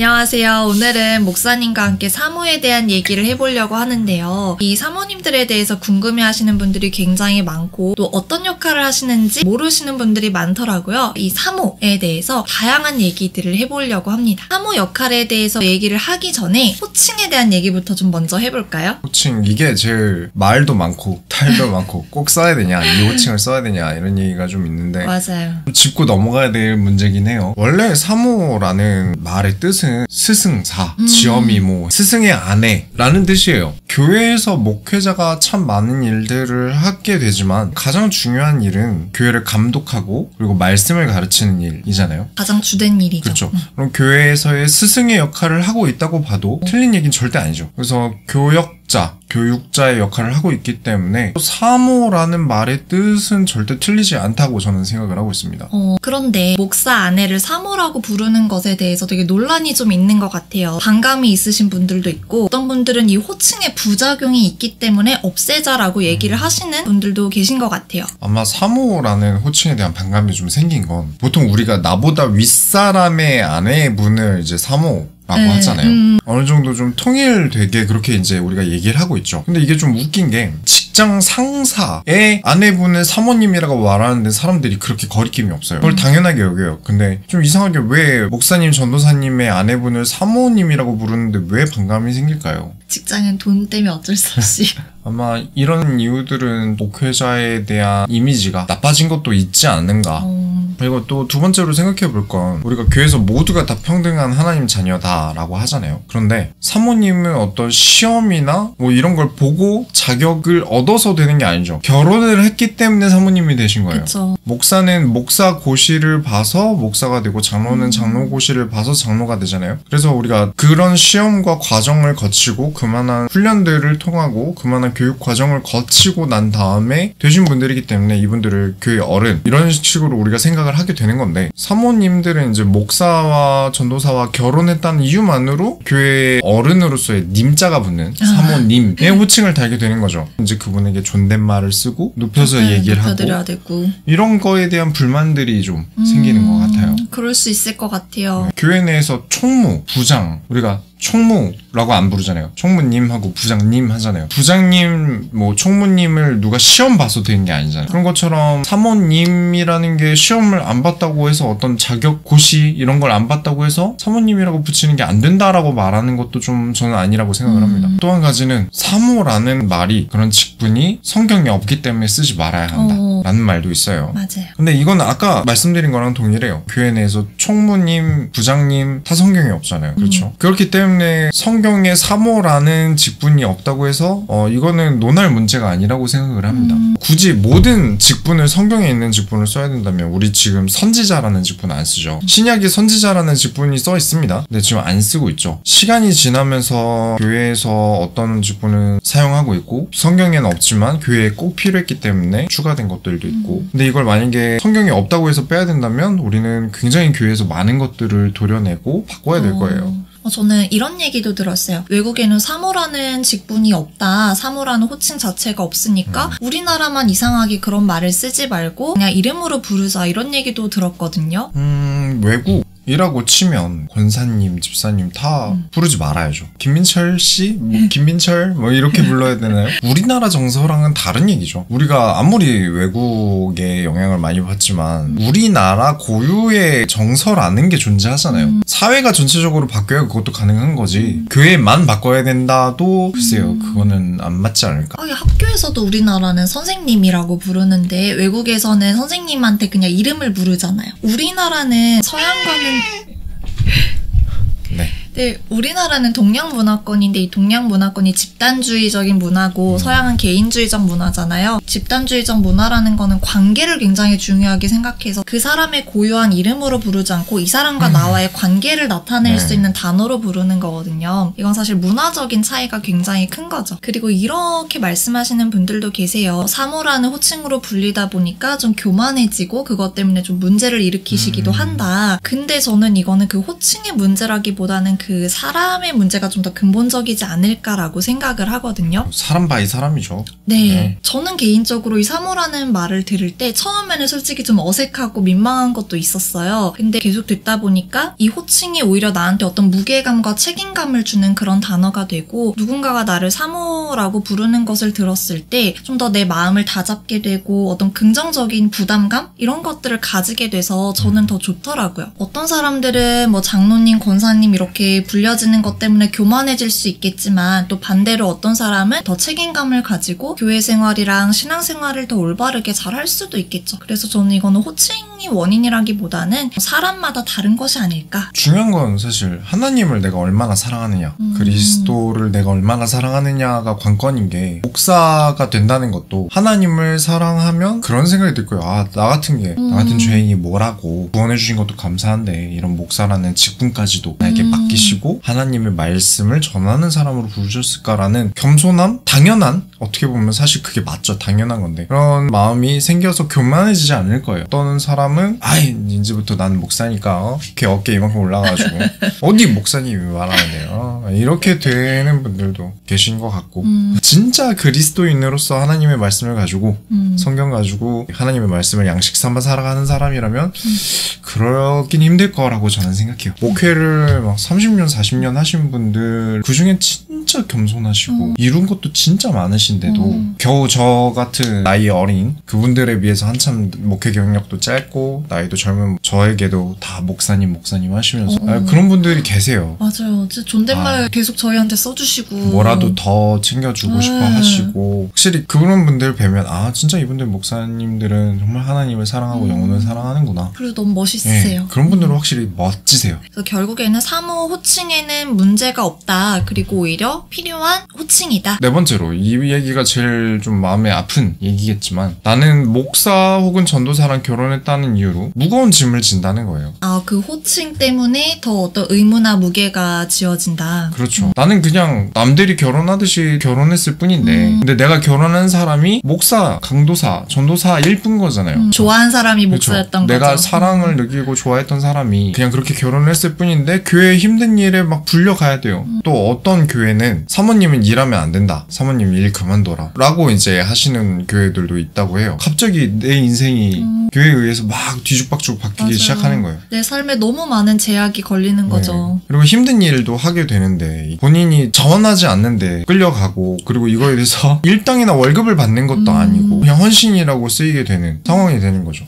안녕하세요. 오늘은 목사님과 함께 사모에 대한 얘기를 해보려고 하는데요. 이 사모님들에 대해서 궁금해하시는 분들이 굉장히 많고 또 어떤 역할을 하시는지 모르시는 분들이 많더라고요. 이 사모에 대해서 다양한 얘기들을 해보려고 합니다. 사모 역할에 대해서 얘기를 하기 전에 호칭에 대한 얘기부터 좀 먼저 해볼까요? 호칭, 이게 제일 말도 많고 탈도 많고 꼭 써야 되냐, 이 호칭을 써야 되냐 이런 얘기가 좀 있는데 맞아요. 짚고 넘어가야 될 문제긴 해요. 원래 사모라는 말의 뜻은 스승사, 지엄이모, 스승의 아내라는 뜻이에요. 교회에서 목회자가 참 많은 일들을 하게 되지만 가장 중요한 일은 교회를 감독하고 그리고 말씀을 가르치는 일이잖아요. 가장 주된 일이죠. 그렇죠. 그럼 교회에서의 스승의 역할을 하고 있다고 봐도 틀린 얘기는 절대 아니죠. 그래서 교육자의 역할을 하고 있기 때문에 사모라는 말의 뜻은 절대 틀리지 않다고 저는 생각을 하고 있습니다. 그런데 목사 아내를 사모라고 부르는 것에 대해서 되게 논란이 좀 있는 것 같아요. 반감이 있으신 분들도 있고 어떤 분들은 이 호칭에 부작용이 있기 때문에 없애자라고 얘기를 하시는 분들도 계신 것 같아요. 아마 사모라는 호칭에 대한 반감이 좀 생긴 건 보통 우리가 나보다 윗사람의 아내분을 이제 사모 라고 하잖아요. 어느 정도 좀 통일되게 그렇게 이제 우리가 얘기를 하고 있죠. 근데 이게 좀 웃긴 게 직장 상사의 아내분을 사모님이라고 말하는데 사람들이 그렇게 거리낌이 없어요. 그걸 당연하게 여겨요. 근데 좀 이상하게 왜 목사님, 전도사님의 아내분을 사모님이라고 부르는데 왜 반감이 생길까요? 직장은 돈 때문에 어쩔 수 없이. 아마 이런 이유들은 목회자에 대한 이미지가 나빠진 것도 있지 않는가. 그리고 또 두 번째로 생각해 볼 건 우리가 교회에서 모두가 다 평등한 하나님 자녀다라고 하잖아요. 그런데 사모님은 어떤 시험이나 뭐 이런 걸 보고 자격을 얻어서 되는 게 아니죠. 결혼을 했기 때문에 사모님이 되신 거예요. 그쵸. 목사는 목사 고시를 봐서 목사가 되고 장로는 장로 고시를 봐서 장로가 되잖아요. 그래서 우리가 그런 시험과 과정을 거치고 그만한 훈련들을 통하고 그만한 교육 과정을 거치고 난 다음에 되신 분들이기 때문에 이분들을 교회 어른 이런 식으로 우리가 생각을 하게 되는 건데 사모님들은 이제 목사와 전도사와 결혼했다는 이유만으로 교회의 어른으로서의 님자가 붙는 사모님의 호칭을 달게 되는 거죠. 이제 그분에게 존댓말을 쓰고 높여서 얘기를 하고 되고. 이런 거에 대한 불만들이 좀 생기는 것 같아요. 그럴 수 있을 것 같아요. 교회 내에서 총무, 부장, 우리가 총무라고 안 부르잖아요. 총무님하고 부장님 하잖아요. 부장님, 뭐 총무님을 누가 시험 봐서 되는 게 아니잖아요. 그런 것처럼 사모님이라는 게 시험을 안 봤다고 해서 어떤 자격, 고시 이런 걸 안 봤다고 해서 사모님이라고 붙이는 게 안 된다라고 말하는 것도 좀 저는 아니라고 생각을 합니다. 또 한 가지는 사모라는 말이 그런 직분이 성경에 없기 때문에 쓰지 말아야 한다 라는 말도 있어요. 맞아요. 근데 이건 아까 말씀드린 거랑 동일해요. 교회 내에서 총무님, 부장님 다 성경에 없잖아요. 그렇죠? 그렇기 때문에 성경에 사모라는 직분이 없다고 해서 이거는 논할 문제가 아니라고 생각을 합니다. 굳이 모든 직분을 성경에 있는 직분을 써야 된다면 우리 지금 선지자라는 직분 안 쓰죠. 신약에 선지자라는 직분이 써 있습니다. 근데 지금 안 쓰고 있죠. 시간이 지나면서 교회에서 어떤 직분을 사용하고 있고 성경에는 없지만 교회에 꼭 필요했기 때문에 추가된 것들도 있고 근데 이걸 만약에 성경에 없다고 해서 빼야 된다면 우리는 굉장히 교회에서 많은 것들을 도려내고 바꿔야 될 거예요. 저는 이런 얘기도 들었어요. 외국에는 사모라는 직분이 없다. 사모라는 호칭 자체가 없으니까 우리나라만 이상하게 그런 말을 쓰지 말고 그냥 이름으로 부르자 이런 얘기도 들었거든요. 외국이라고 치면 권사님, 집사님 다 부르지 말아야죠. 김민철 씨? 김민철? 이렇게 불러야 되나요? 우리나라 정서랑은 다른 얘기죠. 우리가 아무리 외국의 영향을 많이 받지만 우리나라 고유의 정서라는 게 존재하잖아요. 사회가 전체적으로 바뀌어야 그것도 가능한 거지. 교회만 바꿔야 된다도 글쎄요. 그거는 안 맞지 않을까? 학교에서도 우리나라는 선생님이라고 부르는데 외국에서는 선생님한테 그냥 이름을 부르잖아요. 우리나라는 서양과는 네, 우리나라는 동양 문화권인데 이 동양 문화권이 집단주의적인 문화고 서양은 개인주의적 문화잖아요. 집단주의적 문화라는 거는 관계를 굉장히 중요하게 생각해서 그 사람의 고유한 이름으로 부르지 않고 이 사람과 나와의 관계를 나타낼 수 있는 단어로 부르는 거거든요. 이건 사실 문화적인 차이가 굉장히 큰 거죠. 그리고 이렇게 말씀하시는 분들도 계세요. 사모라는 호칭으로 불리다 보니까 좀 교만해지고 그것 때문에 좀 문제를 일으키시기도 한다. 근데 저는 이거는 그 호칭의 문제라기보다는 그 사람의 문제가 좀 더 근본적이지 않을까라고 생각을 하거든요. 사람 바이 사람이죠. 네. 저는 개인적으로 이 사모라는 말을 들을 때 처음에는 솔직히 좀 어색하고 민망한 것도 있었어요. 근데 계속 듣다 보니까 이 호칭이 오히려 나한테 어떤 무게감과 책임감을 주는 그런 단어가 되고, 누군가가 나를 사모라고 부르는 것을 들었을 때 좀 더 내 마음을 다잡게 되고 어떤 긍정적인 부담감? 이런 것들을 가지게 돼서 저는 더 좋더라고요. 어떤 사람들은 뭐 장로님, 권사님 이렇게 불려지는 것 때문에 교만해질 수 있겠지만, 또 반대로 어떤 사람은 더 책임감을 가지고 교회 생활이랑 신앙생활을 더 올바르게 잘 할 수도 있겠죠. 그래서 저는 이거는 호칭이 원인이라기보다는 사람마다 다른 것이 아닐까. 중요한 건 사실 하나님을 내가 얼마나 사랑하느냐, 그리스도를 내가 얼마나 사랑하느냐가 관건인 게, 목사가 된다는 것도 하나님을 사랑하면 그런 생각이 들 거예요. 아, 나 같은 죄인이 뭐라고, 구원해 주신 것도 감사한데 이런 목사라는 직분까지도 나에게 맡기시고 하나님의 말씀을 전하는 사람으로 부르셨을까라는 겸손함? 당연한, 어떻게 보면 사실 그게 맞죠. 당연한 건데 그런 마음이 생겨서 교만해지지 않을 거예요. 어떤 사람은 아이, 이제부터 나는 목사니까 이렇게 어깨 이만큼 올라가가지고 어디 목사님이 말하는데요, 이렇게 되는 분들도 계신 것 같고, 진짜 그리스도인으로서 하나님의 말씀을 가지고 성경 가지고 하나님의 말씀을 양식 삼아 살아가는 사람이라면 그러긴 힘들 거라고 저는 생각해요. 목회를 막 30년 40년 하신 분들 그중엔 진짜 겸손하시고 이룬 것도 진짜 많으신데도 겨우 저 같은 나이 어린 그분들에 비해서 한참 목회 경력도 짧고 나이도 젊은 저에게도 다 목사님 하시면서 그런 분들이 계세요. 맞아요. 진짜 존댓말 계속 저희한테 써주시고 뭐라도 더 챙겨주고 싶어 하시고, 확실히 그런 분들 뵈면 아, 진짜 이분들 목사님들은 정말 하나님을 사랑하고 영혼을 사랑하는구나. 그리고 너무 멋있으세요. 네, 그런 분들은 확실히 멋지세요. 그래서 결국에는 사모 호칭에는 문제가 없다. 그리고 오히려 필요한 호칭이다. 네 번째로, 이 얘기가 제일 좀 마음에 아픈 얘기겠지만, 나는 목사 혹은 전도사랑 결혼했다는 이유로 무거운 짐을 진다는 거예요. 아, 그 호칭 때문에 더 어떤 의무나 무게가 지어진다. 그렇죠. 나는 그냥 남들이 결혼하듯이 결혼했을 뿐인데 근데 내가 결혼한 사람이 목사, 강도사, 전도사일 뿐 거잖아요. 좋아한 사람이 그렇죠. 목사였던 내가 거죠. 사랑을 느끼고 좋아했던 사람이 그냥 그렇게 결혼을 했을 뿐인데 교회 힘든 일에 막 불려가야 돼요. 또 어떤 교회는 사모님은 일하면 안 된다, 사모님 일 그만둬라 라고 이제 하시는 교회들도 있다고 해요. 갑자기 내 인생이 교회에 의해서 막 뒤죽박죽 바뀌기 맞아요. 시작하는 거예요. 내 삶에 너무 많은 제약이 걸리는 거죠. 그리고 힘든 일도 하게 되는데 본인이 자원하지 않는데 끌려가고, 그리고 이거에 대해서 일당이나 월급을 받는 것도 아니고 그냥 헌신이라고 쓰이게 되는 상황이 되는 거죠.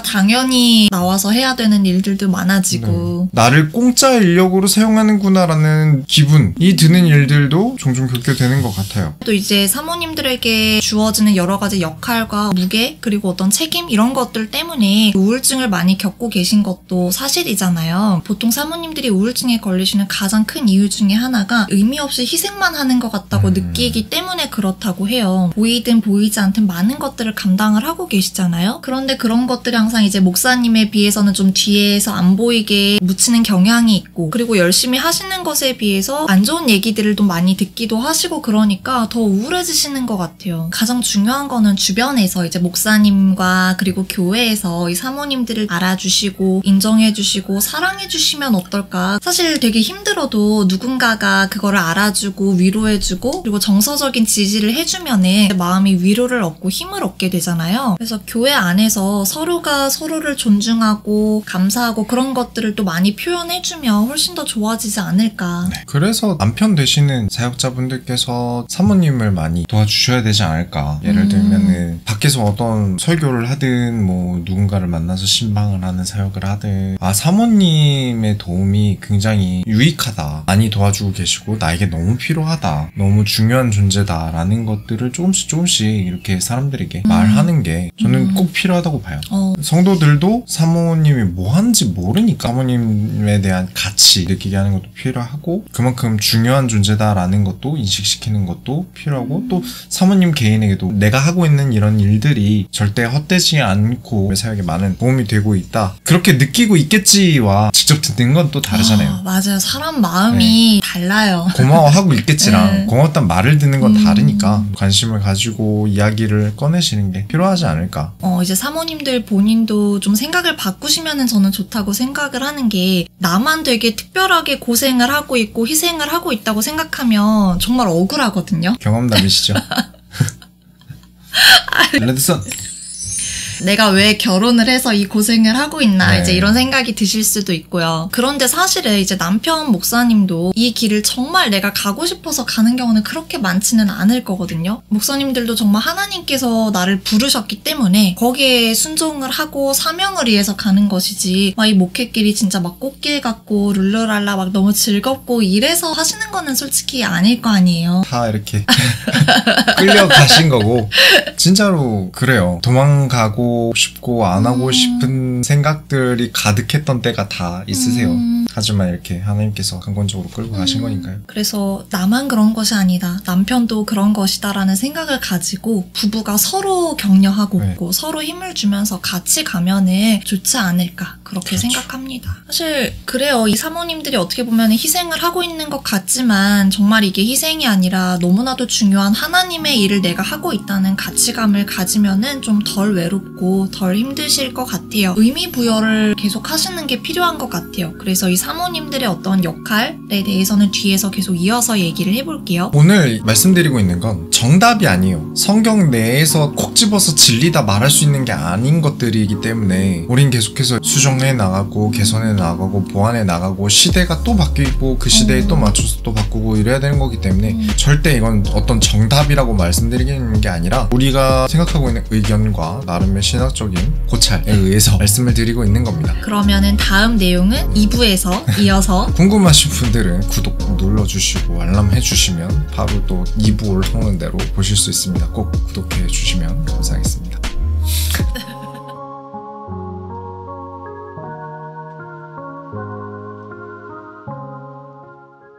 당연히 나와서 해야 되는 일들도 많아지고 나를 공짜 인력으로 사용하는구나라는 기분이 드는 일들도 종종 겪게 되는 것 같아요. 또 이제 사모님들에게 주어지는 여러 가지 역할과 무게, 그리고 어떤 책임 이런 것들 때문에 우울증을 많이 겪고 계신 것도 사실이잖아요. 보통 사모님들이 우울증에 걸리시는 가장 큰 이유 중에 하나가 의미 없이 희생만 하는 것 같다고 느끼기 때문에 그렇다고 해요. 보이든 보이지 않든 많은 것들을 감당을 하고 계시잖아요. 그런데 그런 것들이 항상 이제 목사님에 비해서는 좀 뒤에서 안 보이게 묻히는 경향이 있고, 그리고 열심히 하시는 것에 비해서 안 좋은 얘기들을 좀 많이 듣기도 하시고, 그러니까 더 우울해지시는 것 같아요. 가장 중요한 거는 주변에서 이제 목사님과 그리고 교회에서 이 사모님들을 알아주시고 인정해주시고 사랑해주시면 어떨까. 사실 되게 힘들어도 누군가가 그거를 알아주고 위로해주고 그리고 정서적인 지지를 해주면은 마음이 위로를 얻고 힘을 얻게 되잖아요. 그래서 교회 안에서 서로가 서로를 존중하고 감사하고 그런 것들을 또 많이 표현해주면 훨씬 더 좋아지지 않을까. 네. 그래서 남편 되시는 사역자분들께서 사모님을 많이 도와주셔야 되지 않을까. 예를 들면은 밖에서 어떤 설교를 하든 뭐 누군가를 만나서 신방을 하는 사역을 하든, 아, 사모님의 도움이 굉장히 유익하다, 많이 도와주고 계시고 나에게 너무 필요하다, 너무 중요한 존재다라는 것들을 조금씩 이렇게 사람들에게 말하는 게 저는 꼭 필요하다고 봐요. 성도들도 사모님이 뭐 하는지 모르니까 사모님에 대한 가치 느끼게 하는 것도 필요하고, 그만큼 중요한 존재다라는 것도 인식시키는 것도 필요하고, 또 사모님 개인에게도 내가 하고 있는 이런 일들이 절대 헛되지 않고 사역에 많은 도움이 되고 있다, 그렇게 느끼고 있겠지와 직접 듣는 건 또 다르잖아요. 맞아요. 사람 마음이 달라요. 고마워하고 있겠지랑 고맙다는 말을 듣는 건 다르니까 관심을 가지고 이야기를 꺼내시는 게 필요하지 않을까. 이제 사모님들 본인도 좀 생각을 바꾸시면은 저는 좋다고 생각을 하는 게, 나만 되게 특별하고 치열하게 고생을 하고 있고 희생을 하고 있다고 생각하면 정말 억울하거든요. 경험담이시죠? 레드선. 내가 왜 결혼을 해서 이 고생을 하고 있나 네. 이제 이런 생각이 드실 수도 있고요. 그런데 사실은 이제 남편 목사님도 이 길을 정말 내가 가고 싶어서 가는 경우는 그렇게 많지는 않을 거거든요. 목사님들도 정말 하나님께서 나를 부르셨기 때문에 거기에 순종을 하고 사명을 위해서 가는 것이지 막 이 목회길이 진짜 막 꽃길 같고 룰루랄라 막 너무 즐겁고 이래서 하시는 거는 솔직히 아닐 거 아니에요. 다 이렇게 끌려가신 거고 진짜로 그래요. 도망가고 싶고 안 하고 싶은 생각들이 가득했던 때가 다 있으세요. 하지만 이렇게 하나님께서 근본적으로 끌고 가신 거니까요. 그래서 나만 그런 것이 아니다. 남편도 그런 것이다라는 생각을 가지고 부부가 서로 격려하고 네. 있고 서로 힘을 주면서 같이 가면은 좋지 않을까 그렇게 그렇죠. 생각합니다. 사실 그래요. 이 사모님들이 어떻게 보면 희생을 하고 있는 것 같지만 정말 이게 희생이 아니라 너무나도 중요한 하나님의 일을 내가 하고 있다는 가치감을 가지면은 좀 덜 외롭고 덜 힘드실 것 같아요. 의미 부여를 계속 하시는 게 필요한 것 같아요. 그래서 이 사모님들의 어떤 역할에 대해서는 뒤에서 계속 이어서 얘기를 해볼게요. 오늘 말씀드리고 있는 건 정답이 아니에요. 성경 내에서 콕 집어서 진리다 말할 수 있는 게 아닌 것들이기 때문에 우린 계속해서 수정해 나가고 개선해 나가고 보완해 나가고 시대가 또 바뀌고 그 시대에 또 맞춰서 또 바꾸고 이래야 되는 거기 때문에 절대 이건 어떤 정답이라고 말씀드리는 게 아니라 우리가 생각하고 있는 의견과 나름의 신학적인 고찰에 의해서 말씀을 드리고 있는 겁니다. 그러면은 다음 내용은 2부에서 이어서 궁금하신 분들은 구독 눌러주시고 알람 해주시면 바로 또 2부 올라오는 대로 보실 수 있습니다. 꼭 구독해 주시면 감사하겠습니다.